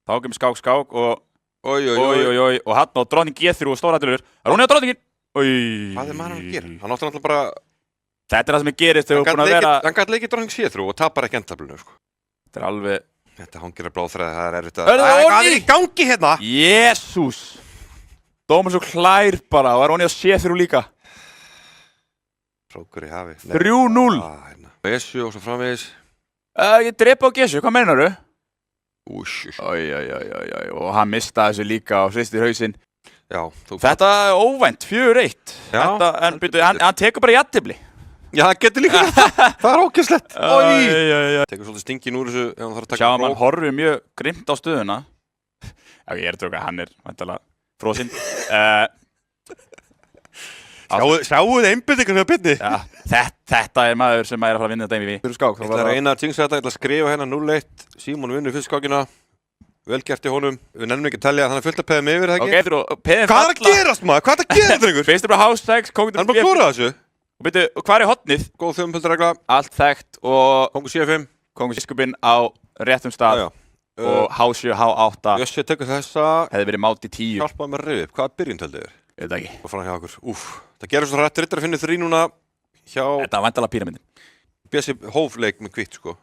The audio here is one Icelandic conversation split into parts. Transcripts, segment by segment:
Þá kemur skák og Oj. og hann á drottning G3 og stórhættulegur. Rúni á drottningin. Hvað maður að gera? Hann átti náttúrulega bara... Þetta það sem gerist þegar búin að vera... Hann gæti leikið drottning C3 og tapar ekki endaflinu, sko. Þetta alveg... Þetta hangir að blóðþræði, það erfitt að... Hvað í gangi hérna? Jésús! Dómar svo klær bara og Rúni á C3 líka. Hrókur í hafi. 3-0. G7 og svo framvegis. Ég drepa á G7, hvað meinaru? Úsj. Og hann mistaði þessu líka og hristir hausinn. Já. Þetta er óvænt, 4-1. Hann tekur bara jafntefli. Já, það getur líka þetta. Það er ókjöfslegt. Tekur svolítið stingin úr þessu ef hann þarf að taka Sjáum hann horfir mjög grimmt á stöðuna. Já, ég að tjóka, hann væntanlega frosinn. Sjáuð einbindingunni á byrni. Þetta er maður sem er að fara að vinna þetta við. Ég ætla að reyna að jinxa þetta, ég ætla að skrifa hérna 0-1. Símon vinnur fyrst skákina. Vel gert í honum. Við nefnum ekki að telja að hann er fullt að peða mig yfir, það ekki? Hvað er að gerast maður? Hvað er að gera, drengur? Fyrst bara H6, kongur hann er bara að klóra þessu. Og byrju, hvað er hotnið? Góð þjóðumföldarregla. Allt þekkt og... Kongur C5. Kongur biskupinn á réttum stað. Og H7, H8. Jössi tekur þessa. Hefði verið mátt í 10. Hjálpaði mér að reyða upp. Hvaða byrjun töldu þér? Ég veit ekki. Og frá hjá okkur. Það gerur svo hrætt. Rittari finnir 3 núna hjá... Þetta var væntanlega píramindin. Bjössi hófleik með hvitt, sko.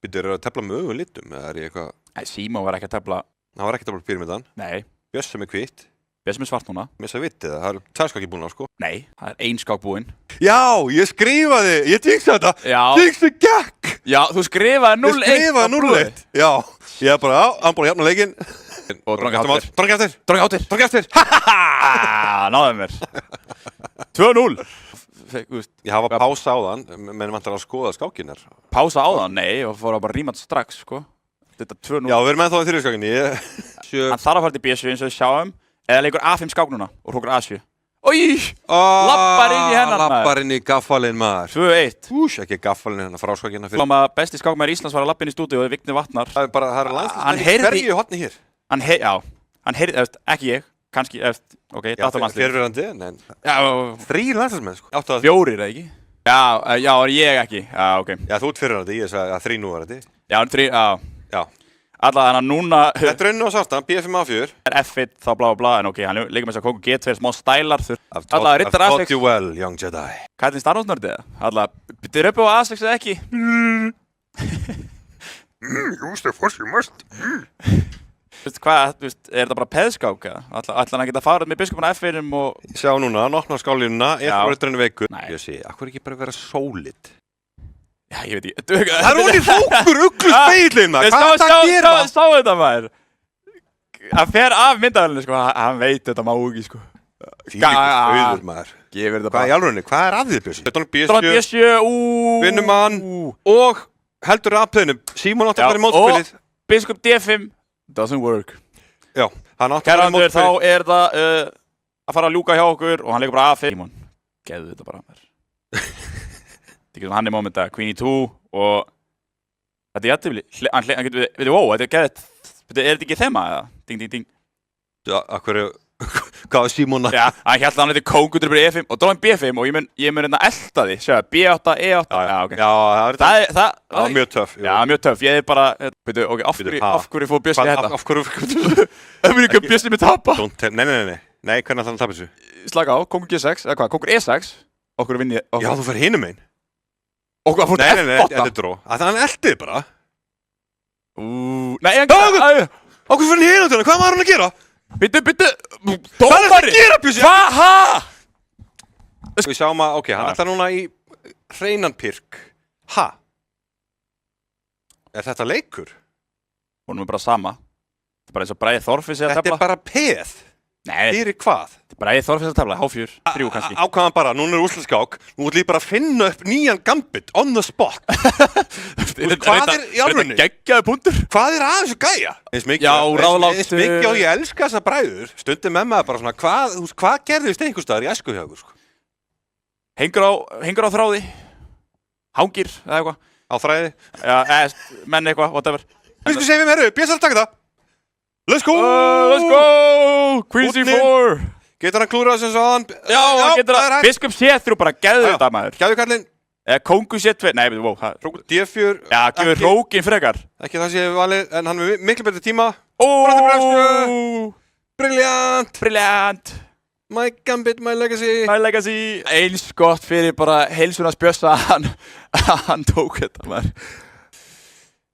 Býttu, að tefla með öfum litum? Eða er ég eitthvað... Nei, Símon var ekki að tefla... Hann var ekki að tefla píramindan. Nei. Bjössi með hvitt. Bjössi með svart núna. Missa vitið það. Það er tværskák búin á, sko. Nei, það er 1 skák búinn. Já, ég skrifaði. Ég jinxaði þetta. Já. Jinxi gekk. Já, þú skrifaði 0-1. Ég skrifaði 0-1. Já. Ég er bara, hann búin að jafna leikinn. Og Drangið eftir. Náðum mér. 2-0. Ég hafa pása á þann, menn vantar að skoða skákinar. Pása á þann? Nei, og fór að bara rímat strax, sko. Þetta 2-0. Já, við erum ennþá í þriðskákinni. Hann þarf að fara til B7 eins og við sjáum. Eða leikur A5 skák núna og hrókur A7. Lappar inn í hennan maður. Lappar inn í gaffalinn maður. 2-1. Ekki gaffalinn hennar fráskákina fyrir. Besti skákmaður Íslands var að lappa inn í stúdíu og Vignir Vatnar. Það er bara, það er landsliðsmenn í hverju hotni hér. Hann heyrði, ekki ég, kannski, ok, datorlandslið. Fjörverandi, en 3 landsliðsmenn, sko. 4, eða ekki? Já, ég ekki, já, ok. Já, þú ert fyrirverandi, ég sagði að 3 núverandi. Já, 3, já. Alla þannig að núna... Þetta er unnu á sartan, B5 A4. Er F1, þá blá, en ok, hann leikur með þess að kongur G2, smá stælar. Alla, riddar I've A6. taught you well, young Jedi. Hvað er þinn starfnóðsnördið? Alla, byrjuð upp á A6 eða ekki? Use the force you must. Hvað, er þetta bara peðskák eða? Ætla hann að geta farið með biskupin F1 og... Sjá núna, hann opnar skálínuna, ritturinn veikur. Nei. Ég sé, akkur ekki bara vera sólid? Já, ég veit ekki. Það er onni fókur, uglu speilin maður. Hvað er það að gera? Sá þetta maður. Hann fer af myndavælinu, sko. Hann veit þetta má ekki, sko. Auður maður. Gefur þetta bara. Hvað er í alvörunni? Hvað er að þið, Bjössi? Þetta er B7, vinnum hann og heldur aðpöðinu. Símon átti að vera í mótspilið. Og biskup D5 doesn't work. Já, hann átti að vera í mótspilið. Þá er það að fara að ljúka hjá okkur og hann leikur bara A5. Símon, geðu þetta bara maður. Hann er momenta, Queen E2 og þetta er jættifli, hann getur, veitu, wow, þetta er geðið, er þetta ekki þema eða? Ding. Já, hvað er Símon að? Já, hann held að hann heiti kóngur fyrir E5 og dróðin B5 og ég mun hérna elda því, sjáðu, B8, E8, já, ok. Já, það var mjög töff. Já, mjög töff, ég er bara, veitu, ok, af hverju fór Bjössi þetta? Af hverju? Það verður ekki að Bjössi með tapa. Nei, hvernig ætlar hann að tapa þessu? Slaka á, kóngur G6, eða hvað, kóngur E6, okkur vinni. Já, þú fer hinum einn. Og hvað fór F8? Nei, þetta er dró. Hann eldiði bara. Nei, okkur fyrir hérna til hann, hvað var hann að gera? Byttu, Hvað er það að gera, Bjössi? Hvað? Við sjáum að, ok, hann ætlar núna í hreinan pirk. Er þetta leikur? Hún er bara sama. Þetta er bara eins og Bragi Þorfis að tefla. Þetta er bara peð. Nei. Fyrir hvað? Þetta er Bragi Þorfis að tefla, H4, 3 kannski. Ákvaðan bara, núna er úrslitaskák. Nú ætlum ég bara að finna upp nýjan gambit, on the spot. Hvað er í alvörunni? Þetta geggjaði punktur. Hvað er að þessu gæja? Já, ráðlátt. Eins mikið og ég elska þessa bræður. Stundum með maður bara svona, hvað gerðist einhvers staðar í æsku hjá okkur, sko? Hengur á þráði. Hangir, eða eitthvað. Á þræði. Já, menn eitthvað, whatever. Við sko segjum herru, Bjössi að taka það. Let's go! Let's go! Queen C4! Getur hann klúrað sem svo aðan? Já, hann getur það. Biskup C3 bara, gæðu þetta maður. Gæðu kallinn. Kóngu sé 2, nei, wow, Rókur D4. Já, gefur Rókin frekar. Ekki það sé valið, en hann er miklu betri tíma. Brilliant. My Gambit, my legacy. Eins gott fyrir bara heilsunars Bjössa að hann tók þetta, maður.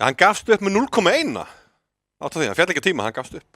Hann gafst upp með 0,1. Áttu því, hann fjall ekki tíma, hann gafst upp.